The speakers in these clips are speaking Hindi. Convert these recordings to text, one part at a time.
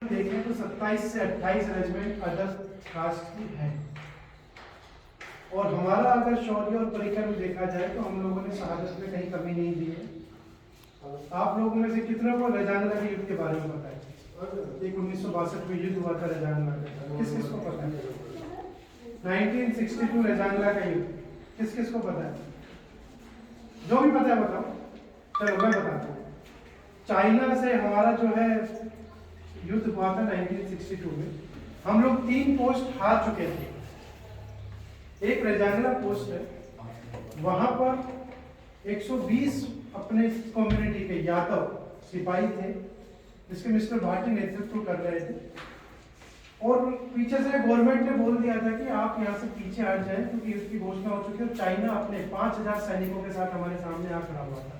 देखें तो 27 से 28 रेजिमेंट अदर कास्ट की हैं। और हमारा अगर शौर्य और परिकर में देखा जाए तो हम लोगों ने शहादत में कहीं कमी नहीं दी है। आप लोगों में से कितने को रजांगला के युद्ध के बारे में पता है? एक 1962 में युद्ध हुआ था रजांगला का, किस किस को पता है? 1962 रजांगला का युद्ध किस किस को पता है? जो भी पता है बताओ। चलो मैं बताता हूँ। चाइना से हमारा जो है युद्ध हुआ था 1962 में। हम लोग 3 पोस्ट हार चुके थे। एक रजांगला पोस्ट है, वहां पर 120 अपने कम्युनिटी के यादव सिपाही थे, जिसके मिस्टर भाटी नेतृत्व कर रहे थे। और पीछे से गवर्नमेंट ने बोल दिया था कि आप यहाँ से पीछे हट जाएं, क्योंकि इसकी घोषणा हो चुकी है। चाइना अपने 5000 सैनिकों के साथ हमारे सामने आ खड़ा हुआ था।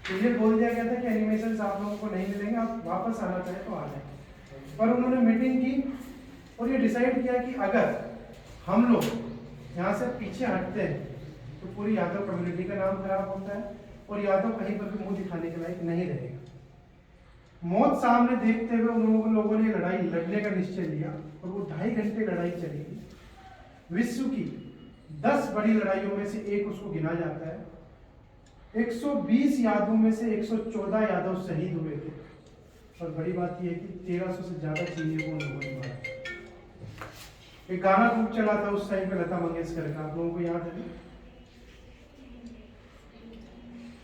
तो ये बोल दिया गया था कि एनिमेशन आप लोगों को नहीं मिलेंगे, आप वापस आना चाहें तो आ जाए। पर उन्होंने मीटिंग की और ये डिसाइड किया कि अगर हम लोग यहाँ से पीछे हटते हैं तो पूरी यादव कम्युनिटी का नाम खराब होता है और यादव कहीं पर भी मुंह दिखाने के लायक नहीं रहेगा। मौत सामने देखते हुए उन लोगों ने लड़ाई लड़ने का निश्चय लिया और वो 2.5 घंटे लड़ाई चलेगी। विश्व की 10 बड़ी लड़ाइयों में से एक उसको गिना जाता है। 120 यादवों में से 114 यादव शहीद हुए थे और बड़ी बात यह है कि 1300 से ज्यादा चीनियों को उन लोगों ने मारा। एक गाना खूब चला था उस टाइम पे लता मंगेशकर का, आप लोगों को याद है?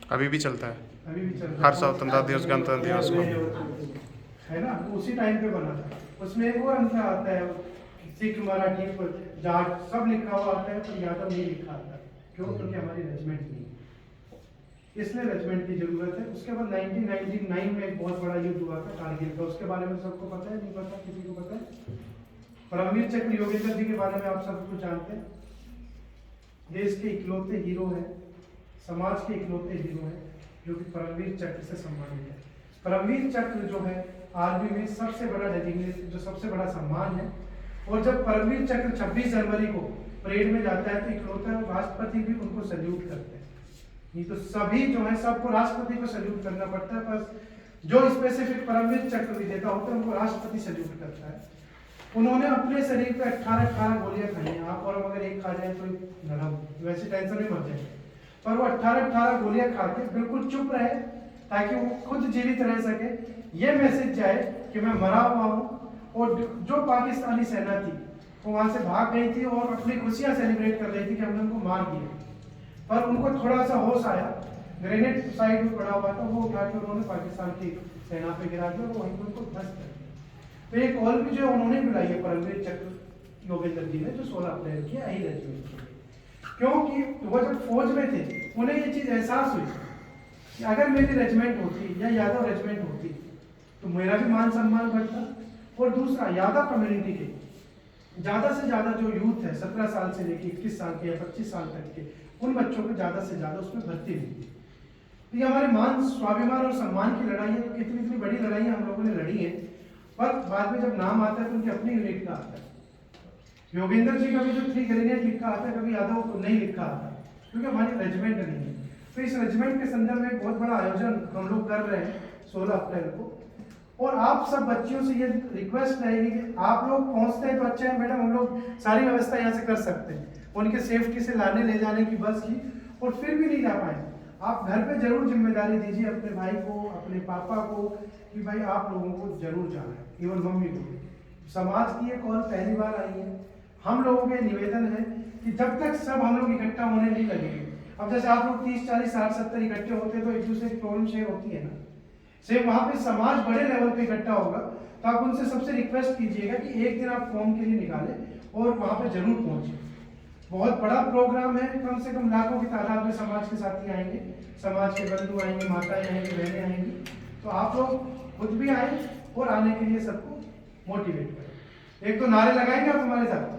अभी भी चलता है, अभी भी चलता है। हर स्वतंत्रता दिवस गणतंत्र दिवस को, है ना? उसी टाइम पे बना था। उसमें एक वो अंतर आता है, सिख मराठी जाट सब लिखा हुआ आता है, पर यादव नहीं लिखा आता। क्यों? क्योंकि हमारी रेजिमेंट नहीं, इसलिए रेजिमेंट की जरूरत है। उसके बाद 1999 में एक बहुत बड़ा युद्ध हुआ था कारगिल का। उसके बारे में सबको पता है? नहीं पता? किसी को पता है? परमवीर चक्र योगेंद्र जी के बारे में आप सब कुछ जानते हैं। देश के इकलौते हीरो हैं, समाज के इकलौते हीरो हैं जो कि परमवीर चक्र से सम्मानित है। परमवीर चक्र जो है आर्मी में सबसे बड़ा डेजिग्नेशन, जो सबसे बड़ा सम्मान है। और जब परमवीर चक्र 26 जनवरी को परेड में जाता है तो इकलौता राष्ट्रपति भी उनको सैल्यूट करते हैं। नहीं तो सभी जो है सबको राष्ट्रपति को सैल्यूट करना पड़ता है, पर जो स्पेसिफिक परमवीर चक्र विजेता होते हैं उनको राष्ट्रपति सैल्यूट करता है। उन्होंने अपने शरीर पे 18 गोलियां खाई हैं। आप और अगर एक खा जाए तो नरम, वैसे टेंशन में मर जाए, पर वो 18 गोलियां खा के बिल्कुल चुप रहे ताकि वो खुद जीवित रह सके। ये मैसेज जाए कि मैं मरा हुआ हूँ। और जो पाकिस्तानी सेना थी वो वहां से भाग गई थी और अपनी खुशियां सेलिब्रेट कर रही थी कि हमने उनको मार दिया। पर उनको थोड़ा सा होश आया, ग्रेनेड साइड में पड़ा हुआ था, वो उठा के उन्होंने पाकिस्तान की सेना पे गिरा दिया और वहीं पर उनको ध्वस्त कर दिया। तो एक कॉल भी जो उन्होंने बुलाई है परमवीर चक्र योगेंद्र जी ने, जो 16 अप्रैल की आई रेजिमेंट की। क्योंकि वो जब फौज में थे उन्हें ये चीज एहसास हुई कि अगर मेरी रेजिमेंट होती या यादव रेजिमेंट होती तो मेरा भी मान सम्मान बढ़ता। और दूसरा, यादव कम्युनिटी के ज्यादा से ज्यादा जो यूथ है 17 साल से लेकर 21 साल के या 25 साल तक के, उन बच्चों को ज्यादा से ज्यादा उसमें भर्ती हुई। तो ये हमारे मान, स्वाभिमान और सम्मान की लड़ाई है। तो कितनी इतनी बड़ी लड़ाई हम लोगों ने लड़ी है, पर बाद में जब नाम आता है तो उनकी अपनी यूनिट का आता है। योगेंद्र जी का भी जो 3 ग्रेनेड लिखा आता है, कभी यादव को नहीं लिखा आता, क्योंकि हमारी रेजिमेंट नहीं है। तो इस रेजिमेंट के संदर्भ में एक बहुत बड़ा आयोजन हम लोग कर रहे हैं 16 अप्रैल को। और आप सब बच्चियों से ये रिक्वेस्ट रहेगी कि आप लोग पहुंचते हैं तो अच्छा है मैडम, हम लोग सारी व्यवस्था यहाँ से कर सकते हैं उनके सेफ्टी से लाने ले जाने की बस की, और फिर भी नहीं जा पाए, आप घर पे जरूर जिम्मेदारी दीजिए अपने भाई को, अपने पापा को, कि भाई आप लोगों को जरूर जाना है, इवन मम्मी को। समाज की ये कॉल पहली बार आई है। हम लोगों के निवेदन है कि जब तक सब हम लोग इकट्ठा होने नहीं लगेंगे, अब जैसे आप लोग 30, 40, 60, 70 इकट्ठे होते हैं तो एक दूसरे की प्रॉब्लम शेयर होती है ना, सेम वहां पे समाज बड़े लेवल पे इकट्ठा होगा। तो आप उनसे सबसे रिक्वेस्ट कीजिएगा कि एक दिन आप फॉर्म के लिए निकालें और वहां पे जरूर पहुंचे। बहुत बड़ा प्रोग्राम है, कम से कम लाखों की तादाद में समाज के साथी आएंगे, समाज के बंधु आएंगे, माताएं आएंगी, बहनें आएंगी। तो आप लोग खुद भी आए और आने के लिए सबको मोटिवेट करें। एक तो नारे लगाएंगे आप हमारे साथ?